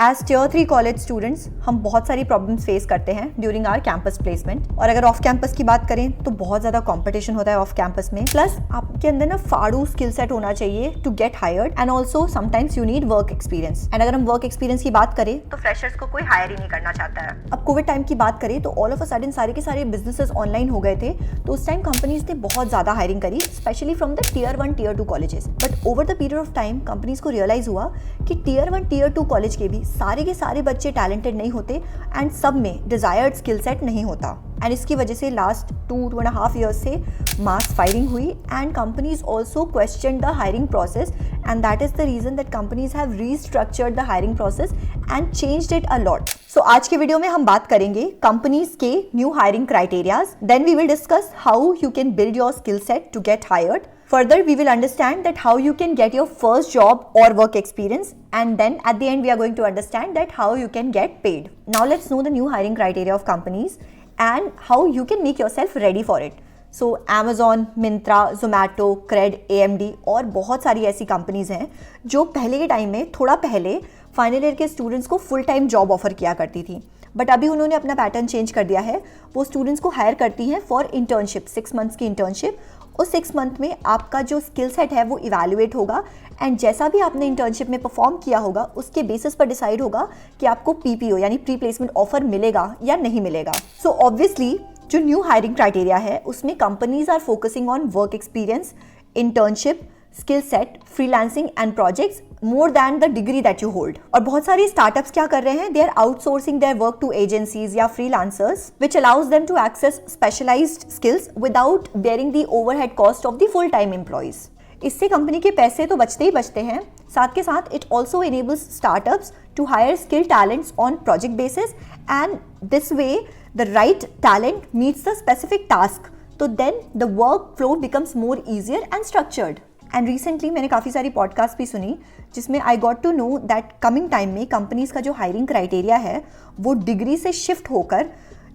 As tier 3 college students हम बहुत सारी प्रॉब्लम्स फेस करते हैं ड्यूरिंग आवर कैंपस प्लेसमेंट। और अगर ऑफ कैंपस की बात करें तो बहुत ज़्यादा कंपटीशन होता है ऑफ कैंपस में। प्लस आपके अंदर ना फाड़ू स्किल सेट होना चाहिए to get hired, and also sometimes you need work experience. And अगर हम वर्क एक्सपीरियंस की बात करें तो फ्रेशर्स को कोई हायर ही नहीं करना चाहता है। अब कोविड टाइम की बात करें तो ऑल ऑफ अ सडन सारे के सारे बिजनेसेस ऑनलाइन हो गए थे, तो उस टाइम कंपनीज ने बहुत ज़्यादा हायरिंग करी, specially from the tier 1 tier 2 colleges. But over the period of time companies को रियलाइज हुआ कि टियर 1 टियर 2 कॉलेज के भी सारे के सारे बच्चे टैलेंटेड नहीं होते एंड सब में डिजायर्ड स्किल सेट नहीं होता। एंड इसकी वजह से लास्ट 2.5 years से मास फायरिंग हुई and companies also question the hiring process, and that is the reason that companies have restructured the hiring process and changed it a lot. So आज के video में हम बात करेंगे कंपनीज के new hiring criterias, then we will discuss how you can build your skill set to get hired. Further, we will understand that how you can get your first job or work experience, and then at the end we are going to understand that how you can get paid. Now let's know the new hiring criteria of companies and how you can make yourself ready for it. So Amazon, Myntra, Zomato, Cred, AMD और बहुत सारी ऐसी companies हैं जो पहले के time में थोड़ा पहले फाइनल ईयर के स्टूडेंट्स को फुल टाइम जॉब ऑफर किया करती थी, बट अभी उन्होंने अपना पैटर्न चेंज कर दिया है। वो स्टूडेंट्स को हायर करती हैं फॉर इंटर्नशिप, 6 months की इंटर्नशिप। उस 6 month में आपका जो स्किल सेट है वो इवैल्यूएट होगा एंड जैसा भी आपने इंटर्नशिप में परफॉर्म किया होगा उसके बेसिस पर डिसाइड होगा कि आपको पीपीओ यानी प्री प्लेसमेंट ऑफर मिलेगा या नहीं मिलेगा। सो ऑब्वियसली जो न्यू हायरिंग क्राइटेरिया है उसमें companies are focusing on work experience, internship, skill set, freelancing and projects more than the degree that you hold. और बहुत सारी स्टार्टअप्स क्या कर रहे हैं, they are outsourcing their work to agencies या freelancers which allows them to access specialised skills without bearing the overhead cost of the full time employees. इससे company के पैसे तो बचते ही बचते हैं, साथ के साथ it also enables startups to hire skill talents on project basis, and this way the right talent meets the specific task, तो then the work flow becomes more easier and structured. And recently मैंने काफ़ी सारी podcast भी सुनी जिसमें I got to know that coming time में companies का जो हायरिंग क्राइटेरिया है वो डिग्री से शिफ्ट होकर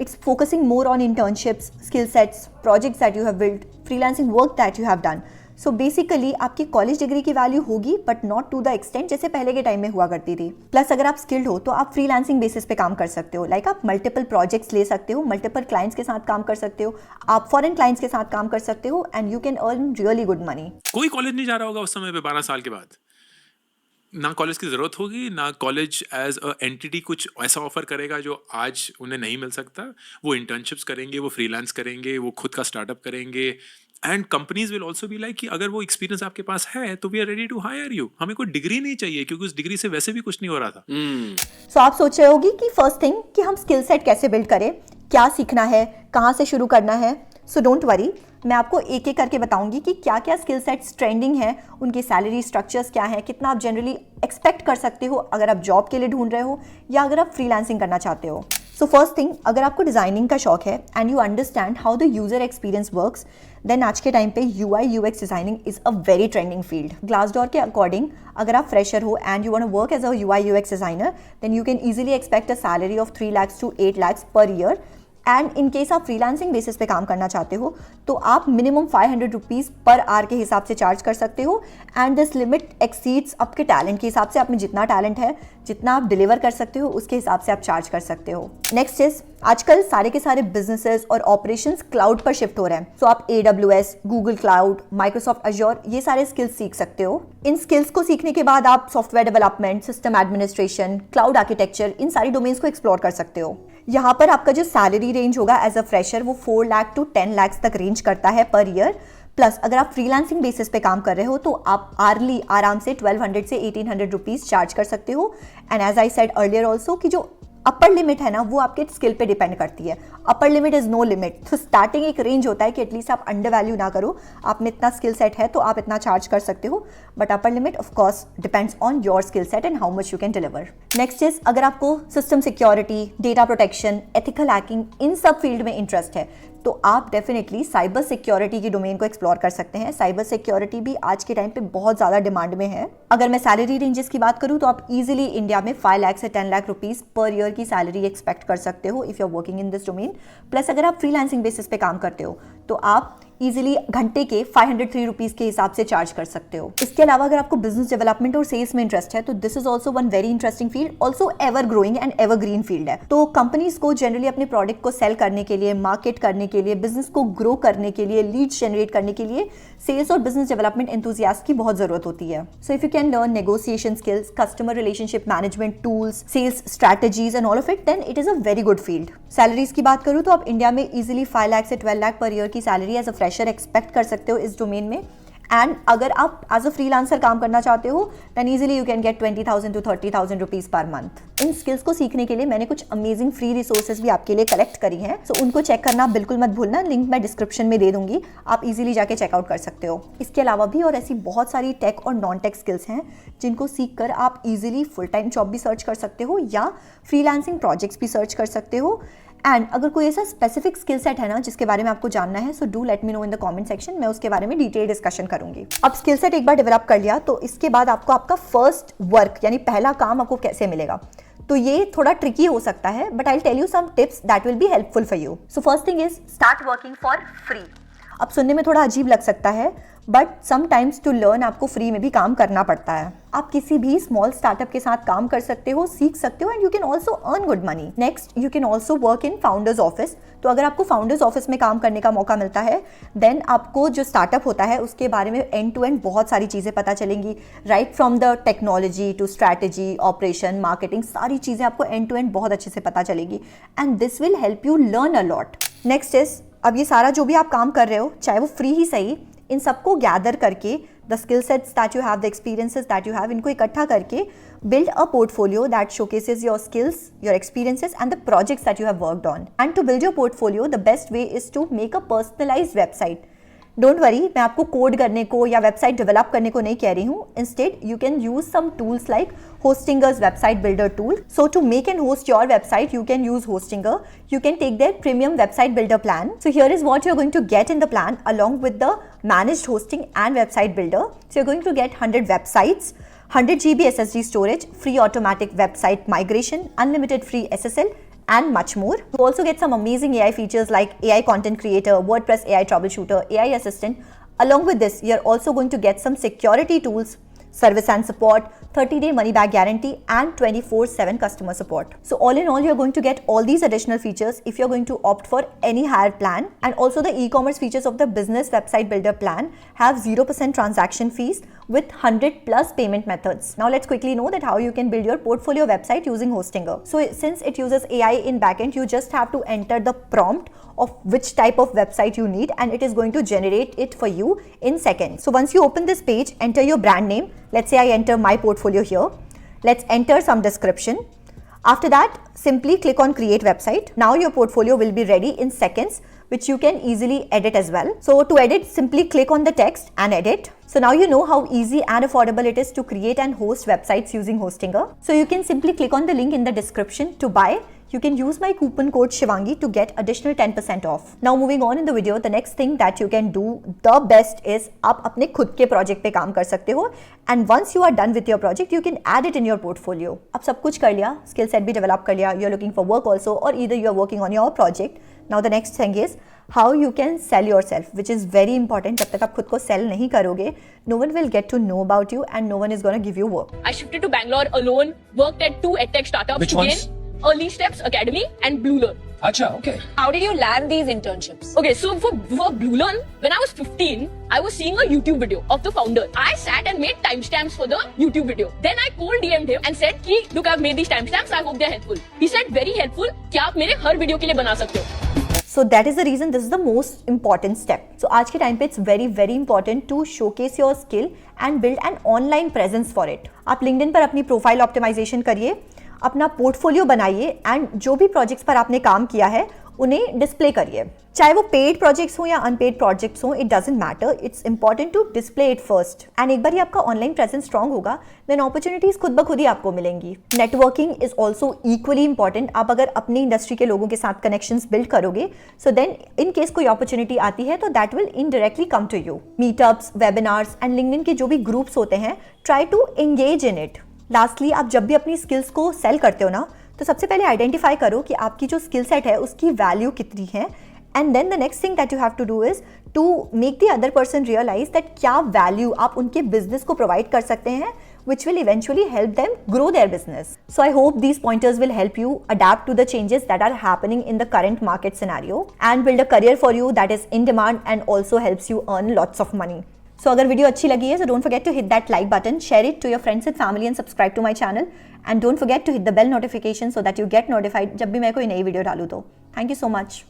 it's focusing more on internships, skill sets, projects that you have build, freelancing work that you have done. So basically आपकी college degree की value होगी but not to the extent जैसे पहले के टाइम में हुआ करती थी। प्लस अगर आप स्किल्ड हो तो आप फ्रीलांसिंग बेसिस पे काम कर सकते हो, लाइक आप मल्टीपल प्रोजेक्ट्स ले सकते हो, मल्टीपल क्लाइंट्स के साथ काम कर सकते हो, आप फॉरेन क्लाइंट्स के साथ काम कर सकते हो and you can earn really good money. कोई कॉलेज नहीं जा रहा होगा उस समय पे 12 साल के बाद, ना कॉलेज की ज़रूरत होगी, ना कॉलेज एज अ एंटिटी कुछ ऐसा ऑफर करेगा जो आज उन्हें नहीं मिल सकता। वो इंटर्नशिप्स करेंगे, वो फ्रीलांस करेंगे, वो खुद का स्टार्टअप करेंगे, and companies will also be like कि अगर वो एक्सपीरियंस आपके पास है तो we are ready to hire you. हमें कोई डिग्री नहीं चाहिए क्योंकि उस डिग्री से वैसे भी कुछ नहीं हो रहा था। सो आप सोच रहे होगी कि फर्स्ट थिंग कि हम स्किल सेट कैसे बिल्ड करें, क्या सीखना है, कहाँ से शुरू करना है। सो डोंट वरी, मैं आपको एक एक करके बताऊंगी कि क्या क्या स्किल सेट्स ट्रेंडिंग है, उनकी सैलरी स्ट्रक्चर्स क्या है, कितना आप जनरली एक्सपेक्ट कर सकते हो अगर आप जॉब के लिए ढूंढ रहे हो या अगर आप फ्रीलांसिंग करना चाहते हो। सो फर्स्ट थिंग, अगर आपको डिजाइनिंग का शौक है and you understand how the user experience works, then आज के टाइम पे UI UX designing is a very trending field. Glassdoor के अकॉर्डिंग अगर आप फ्रेशर हो and you want to work as a UI UX designer, then you can easily expect a salary of 3 lakhs to 8 lakhs per year. And in case आप freelancing basis पे काम करना चाहते हो तो आप मिनिमम 500 रुपीज़ पर आवर के हिसाब से चार्ज कर सकते हो, एंड दिस लिमिट एक्सीड्स आपके टैलेंट के हिसाब से। आप में जितना टैलेंट है, जितना आप डिलीवर कर सकते हो उसके हिसाब से आप चार्ज कर सकते हो। नेक्स्ट इज, आजकल सारे के सारे बिजनेसेस और ऑपरेशंस क्लाउड पर शिफ्ट हो रहे हैं। सो आप AWS, Google cloud, Microsoft Azure ये सारे स्किल्स सीख सकते हो। इन स्किल्स को सीखने के बाद आप software development, system administration, cloud architecture, इन सारी डोमेन्स को एक्सप्लोर कर सकते हो। यहाँ पर आपका जो सैलरी रेंज होगा एज अ फ्रेशर वो 4 lakh to 10 lakhs तक रेंज करता है पर ईयर। प्लस अगर आप फ्रीलांसिंग बेसिस पे काम कर रहे हो तो आप आर्ली आराम से 1200 से 1800 रुपीज़ चार्ज कर सकते हो। And as I said earlier also कि जो अपर लिमिट है ना वो आपके स्किल पे डिपेंड करती है। Upper limit is no limit. तो स्टार्टिंग एक रेंज होता है कि एटलीस्ट आप अंडर वैल्यू ना करो, आप में इतना स्किल सेट है तो आप इतना चार्ज कर सकते हो, but upper limit of course depends on your skill set and how much you can deliver. Next is, अगर आपको system security, data protection, ethical hacking इन सब फील्ड में इंटरेस्ट है तो आप डेफिनेटली साइबर सिक्योरिटी की डोमेन को एक्सप्लोर कर सकते हैं। साइबर सिक्योरिटी भी आज के टाइम पे बहुत ज़्यादा डिमांड में है। अगर मैं सैलरी रेंजेस की बात करूँ तो आप इजीली इंडिया में 5 लाख से 10 लाख रुपीज़ पर ईयर की सैलरी एक्सपेक्ट कर सकते हो if you are working in this domain. Plus अगर आप फ्रीलांसिंग बेसिस पे काम करते हो तो आप इजीली घंटे के 503 रुपीज के हिसाब से चार्ज कर सकते हो। इसके अलावा अगर आपको बिजनेस डेवलपमेंट और सेल्स में इंटरेस्ट है तो this is also one very interesting field, also ever growing and ever green field है। तो कंपनीज को जनरली अपने प्रोडक्ट को सेल करने के लिए, मार्केट करने के लिए, बिजनेस को ग्रो करने के लिए, लीड्स जनरेट करने के लिए सेल्स और बिजनेस डेवलपमेंट एंथुसियास्ट की बहुत जरूरत होती है। So if you can learn negotiation skills, customer relationship management tools, sales strategies and all of it, then it is a very good field. Salaries की बात करूं तो आप इंडिया में इजीली 5 लाख से 12 लाख पर ईयर की salary as a fresher expect कर सकते हो इस डोमेन में। एंड अगर आप एज अ फ्रीलांसर काम करना चाहते हो then easily you can get 20,000 to 30,000 rupees per month. इन स्किल्स को सीखने के लिए मैंने कुछ अमेजिंग फ्री रिसोर्सेज भी आपके लिए कलेक्ट करी हैं, सो उनको चेक करना बिल्कुल मत भूलना, लिंक मैं डिस्क्रिप्शन में दे दूंगी, आप इजीली जाके चेकआउट कर सकते हो। इसके अलावा भी और ऐसी बहुत सारी टेक और नॉन टेक स्किल्स हैं जिनको सीख कर आप इजीली फुल टाइम जॉब भी सर्च कर सकते हो या फ्रीलांसिंग प्रोजेक्ट्स भी सर्च कर सकते हो। एंड अगर कोई ऐसा स्पेसिफिक स्किल सेट है ना जिसके बारे में आपको जानना है, so do let me know in the comment section, मैं उसके बारे में डिटेल डिस्कशन करूंगी। अब स्किल सेट एक बार डेवलप कर लिया तो इसके बाद आपको आपका फर्स्ट वर्क यानी पहला काम आपको कैसे मिलेगा, तो ये थोड़ा ट्रिकी हो सकता है, but I will tell you some tips that will be helpful for you. So first thing is start working for free. अब सुनने में थोड़ा अजीब लग सकता है बट समटाइम्स टू लर्न आपको फ्री में भी काम करना पड़ता है। आप किसी भी स्मॉल स्टार्टअप के साथ काम कर सकते हो, सीख सकते हो and you can also earn good money. Next you can also work in founders office. तो अगर आपको फाउंडर्स ऑफिस में काम करने का मौका मिलता है देन आपको जो स्टार्टअप होता है उसके बारे में एंड टू एंड बहुत सारी चीज़ें पता चलेंगी, right from the technology to strategy, operation, marketing, सारी चीज़ें आपको एंड टू एंड बहुत अच्छे से पता चलेगी and this will help you learn a lot. Next is, अब ये सारा जो भी आप काम कर रहे हो चाहे वो फ्री ही सही, इन सबको गैदर करके the skill sets that you have, the experiences that you have, इनको इकट्ठा करके build a portfolio that showcases your skills, your experiences and the projects that you have worked on. And to build your portfolio, the best way is to make a personalized website. Don't worry, मैं आपको code करने को या website develop करने को नहीं कह रही हूँ। Instead you can use some tools like Hostinger's website builder tool. So to make and host your website you can use Hostinger. You can take their premium website builder plan. So here is what you're going to get in the plan along with the managed hosting and website builder. So you're going to get 100 websites, 100 GB SSD storage, free automatic website migration, unlimited free SSL, and much more. You also get some amazing AI features like AI content creator, WordPress AI troubleshooter, AI assistant. Along with this, you're also going to get some security tools, service and support, 30-day money back guarantee and 24/7 customer support. So all in all, you're going to get all these additional features if you're going to opt for any higher plan. And also the e-commerce features of the business website builder plan have 0% transaction fees with 100+ payment methods. Now let's quickly know that how you can build your portfolio website using Hostinger. So since it uses AI in backend, you just have to enter the prompt of which type of website you need and it is going to generate it for you in seconds. So once you open this page, enter your brand name. Let's say I enter my portfolio here. Let's enter some description. After that, simply click on create website. Now your portfolio will be ready in seconds, which you can easily edit as well. So to edit, simply click on the text and edit. So now you know how easy and affordable it is to create and host websites using Hostinger. So you can simply click on the link in the description to buy. You can use my coupon code Shivangi to get additional 10% off. Now moving on in the video, the next thing that you can do the best is आप अपने खुद के project पे काम कर सकते हो and once you are done with your project, you can add it in your portfolio. अब सब कुछ कर लिया, skill set भी डेवलप कर लिया, you are looking for work also or either you are working on your project. Now the next thing is how you can sell yourself, which is very important. जब तक आप खुद को sell नहीं करोगे, no one will get to know about you and no one is gonna give you work. I shifted to Bangalore alone, worked at 2 edtech startups. Which ones? Early Steps Academy and BlueLearn. Acha, okay. How did you land these internships? Okay, so for BlueLearn, when I was 15, I was seeing a YouTube video of the founder. I sat and made timestamps for the YouTube video. Then I cold DM'd him and said, "Ki, look, I've made these timestamps. I hope they're helpful." He said, "Very helpful. क्या आप मेरे हर video के लिए बना सकते हो?" So that is the reason this is the most important step. So आज के टाइम पे it's very very important to showcase your skill and build an online presence for it. आप LinkedIn पर अपनी प्रोफाइल ऑप्टिमाइजेशन करिए, अपना portfolio बनाइए and जो भी प्रोजेक्ट्स पर आपने काम किया है उन्हें डिस्प्ले करिए, चाहे वो पेड प्रोजेक्ट्स हो या अनपेड प्रोजेक्ट्स हो, it doesn't matter, it's important to display it first. And एक बार ही आपका ऑनलाइन प्रेजेंस स्ट्रांग होगा देन अपॉर्चुनिटीज खुद ब खुद ही आपको मिलेंगी। Networking is also equally important. आप अगर अपनी इंडस्ट्री के लोगों के साथ कनेक्शंस बिल्ड करोगे सो देन इन केस कोई अपॉर्चुनिटी आती है तो that will indirectly come to you. Meetups, webinars and LinkedIn के जो भी ग्रुप्स होते हैं, try to engage in it. Lastly, आप जब भी अपनी स्किल्स को सेल करते हो ना तो सबसे पहले आइडेंटिफाई करो कि आपकी जो स्किल सेट है उसकी वैल्यू कितनी है And then the next thing that you have to do is to make the other person realize that क्या value आप उनके business को provide कर सकते हैं, which will eventually help them grow their business. So I hope these pointers will help you adapt to the changes that are happening in the current market scenario and build a career for you that is in demand and also helps you earn lots of money. So अगर video अच्छी लगी है, so don't forget to hit that like button, share it to your friends and family and subscribe to my channel. And don't forget to hit the bell notification so that you get notified जब भी मैं कोई नई video डालूँ तो. Thank you so much.